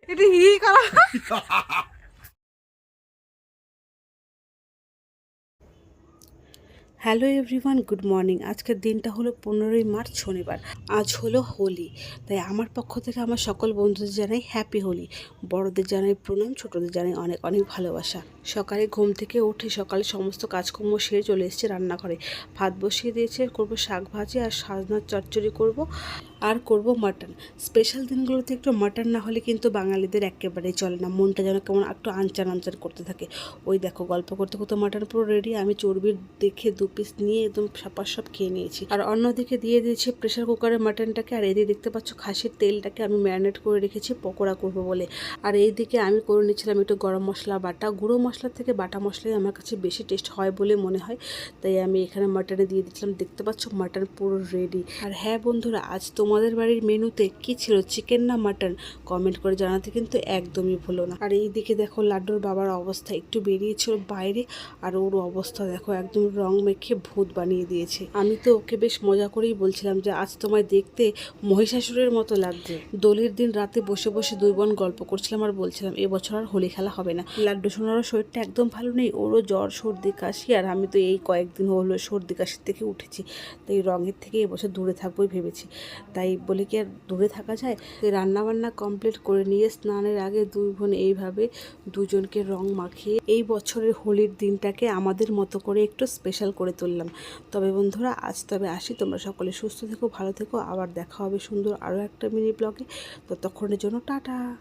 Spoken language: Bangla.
এটা হি করা। Hello everyone, good morning. আজকের দিনটা হলো 15ই মার্চ, শনিবার। আজ হলো হোলি। তাই আমার পক্ষ থেকে আমার সকল বন্ধুদের জানাই হ্যাপি হোলি। বড়দের জানাই প্রণাম, ছোটদের জানাই অনেক অনেক ভালোবাসা। সকালে ঘুম থেকে উঠে সকালে সমস্ত কাজকর্ম সেরে চলে এসেছে রান্নাঘরে। ভাত বসিয়ে দিয়েছে, করব শাক ভাজি আর সাজনার চচ্চড়ি করব, আর করব মাটন। স্পেশাল দিনগুলোতে একটু মাটন না হলে কিন্তু বাঙালিদের একেবারেই চলে না, মনটা যেন কেমন একটু আনচান আনচান করতে থাকে। ওই দেখো গল্প করতে করতে মাটন পুরো রেডি। আমি চর্বির দেখে 2 পিস নিয়ে একদম সব খেয়ে নিয়েছি। আর অন্যদিকে দিয়ে দিয়েছি প্রেশার কুকারে মাটনটাকে। আর এদিকে দেখতে পাচ্ছ খাসির তেলটাকে আমি ম্যারিনেট করে রেখেছি পকোড়া করবো বলে। আর এইদিকে আমি করে নিচ্ছিলাম একটু গরম মশলা বাটা। গুঁড়ো মশলার থেকে বাটা মশলাই আমার কাছে বেশি টেস্ট হয় বলে মনে হয়, তাই আমি এখানে মাটনে দিয়ে দিচ্ছিলাম। দেখতে পাচ্ছ মাটন পুরো রেডি। আর হ্যাঁ বন্ধুরা, আজ তোমাদের বাড়ির মেনুতে কি ছিল, চিকেন না মাটন? কমেন্ট করে জানাতে কিন্তু একদমই ভুলো না। আর এইদিকে দেখো লাড্ডুর বাবার অবস্থা, একটু বেরিয়েছিল বাইরে, আর ওর অবস্থা দেখো একদম রং মেখে ভূত বানিয়ে দিয়েছে। আমি তো ওকে বেশ মজা করেই বলছিলাম যে আজ তোমায় দেখতে মহিষাসুরের মতো লাগছে। দোলের দিন রাতে বসে বসে দুই বোন গল্প করছিলাম আর বলছিলাম এবছর আর হোলি খেলা হবে না। লাড্ডু সোনারও শরীরটা একদম ভালো নেই, ওরও জ্বর সর্দি কাশি, আর আমি তো এই কয়েকদিন হলো সর্দি কাশির থেকে উঠেছি। তাই রঙের থেকে এবছর দূরে থাকবোই ভেবেছি। তাই বলে কি আর দূরে থাকা যায়? তাই রান্নাবান্না কমপ্লিট করে নিয়ে স্নানের আগে দুই বোন এইভাবে দুজনকে রং মাখিয়ে এই বছরের হোলির দিনটাকে আমাদের মতো করে একটু স্পেশাল করে তুললাম। তবে বন্ধুরা, আজ তবে আসি। তোমরা সকলে সুস্থ থেকো, ভালো থেকো। আবার দেখা হবে সুন্দর আরও একটা মিনি ব্লগে। ততক্ষণের জন্য টাটা।